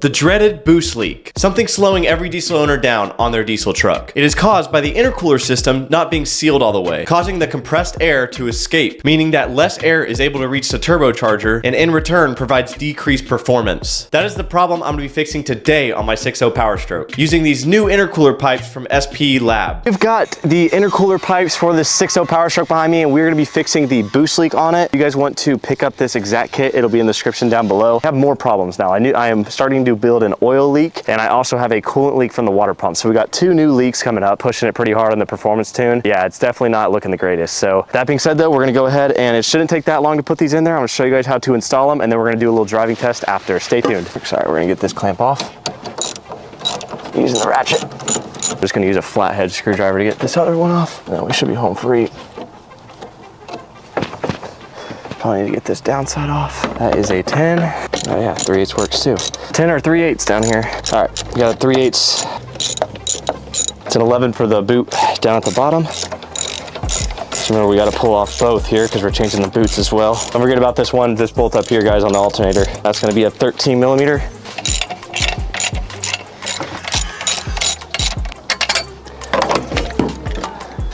The dreaded boost leak, something slowing every diesel owner down on their diesel truck. It is caused by the intercooler system not being sealed all the way, causing the compressed air to escape, meaning that less air is able to reach the turbocharger and in return provides decreased performance. That is the problem I'm going to be fixing today on my 6.0 Powerstroke, using these new intercooler pipes from SPELAB. We've got the intercooler pipes for this 6.0 Powerstroke behind me, and we're going to be fixing the boost leak on it. If you guys want to pick up this exact kit, it'll be in the description down below. I have more problems now. I am starting to build an oil leak, and I also have a coolant leak from the water pump. So we got two new leaks coming up, pushing it pretty hard on the performance tune. Yeah, it's definitely not looking the greatest. So that being said though, we're gonna go ahead, and it shouldn't take that long to put these in there. I'm gonna show you guys how to install them, and then we're gonna do a little driving test after. Stay tuned. Sorry, we're gonna get this clamp off using the ratchet. I'm just gonna use a flathead screwdriver to get this other one off. Then we should be home free. Probably need to get this downside off. That is a 10. Oh yeah, 3/8 works too. 10 or 3/8 down here. All right, we got a 3/8. It's an 11 for the boot down at the bottom. So remember, we got to pull off both here because we're changing the boots as well. Don't forget about this bolt up here, guys, on the alternator. That's going to be a 13 millimeter.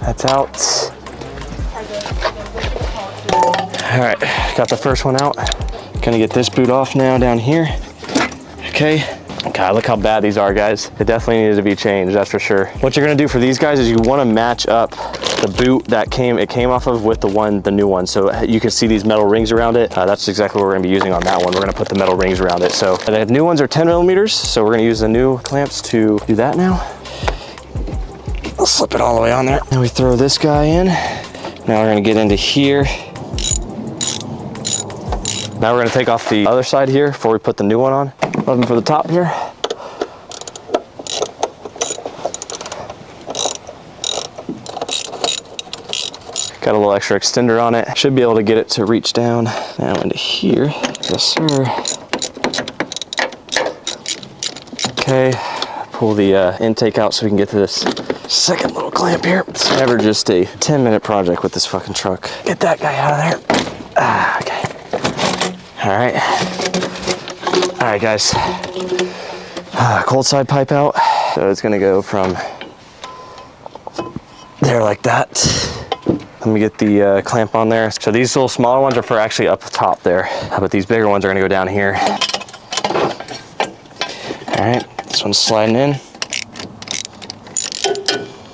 That's out. All right, got the first one out. Gonna get this boot off now down here. Okay. God, look how bad these are, guys. It definitely needs to be changed, that's for sure. What you're gonna do for these guys is you wanna match up the boot that it came off of with the new one. So you can see these metal rings around it. That's exactly what we're gonna be using on that one. We're gonna put the metal rings around it. So the new ones are 10 millimeters. So we're gonna use the new clamps to do that now. I'll slip it all the way on there. Now we throw this guy in. Now we're gonna get into here. Now we're gonna take off the other side here before we put the new one on. Looking for the top here. Got a little extra extender on it. Should be able to get it to reach down now into here. Yes, sir. Okay, pull the intake out so we can get to this second little clamp here. It's never just a 10-minute project with this fucking truck. Get that guy out of there. Okay. All right, guys. Cold side pipe out. So it's gonna go from there like that. Let me get the clamp on there. So these little smaller ones are for actually up top there, but these bigger ones are gonna go down here. All right, this one's sliding in.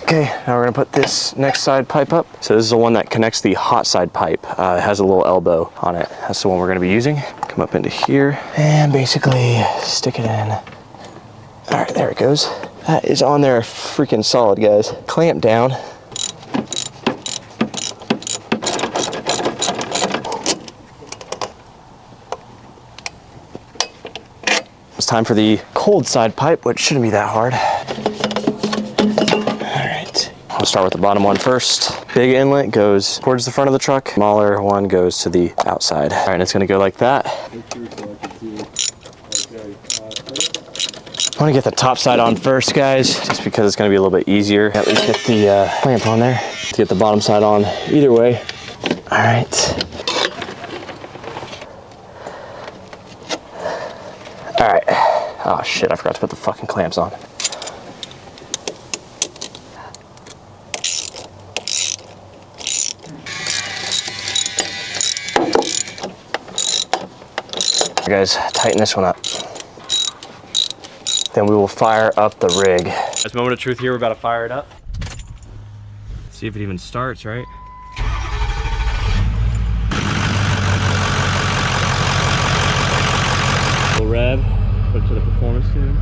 Okay, now we're gonna put this next side pipe up. So this is the one that connects the hot side pipe. It has a little elbow on it. That's the one we're gonna be using. Come up into here and basically stick it in. All right, there it goes. That is on there freaking solid, guys. Clamp down. It's time for the cold side pipe, which shouldn't be that hard. I'll start with the bottom one first. Big inlet goes towards the front of the truck. Smaller one goes to the outside. All right, and it's gonna go like that. I wanna get the top side on first, guys, just because it's gonna be a little bit easier. At least get the clamp on there to get the bottom side on either way. All right. All right. Oh shit, I forgot to put the fucking clamps on. Guys, tighten this one up. Then we will fire up the rig. That's moment of truth here. We're about to fire it up. See if it even starts, right? Little rev, put it to the performance tune.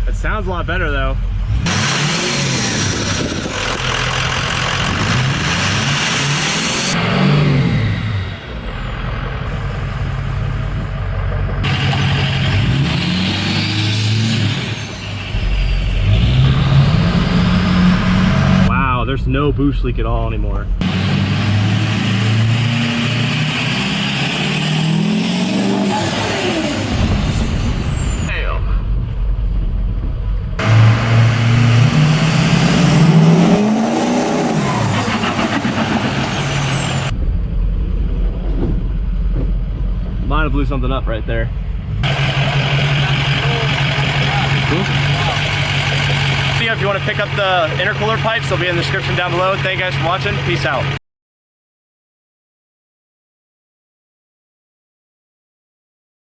It sounds a lot better though. There's no boost leak at all anymore. might have blew something up right there. If you want to pick up the intercooler pipes, they'll be in the description down below. Thank you guys for watching. Peace out.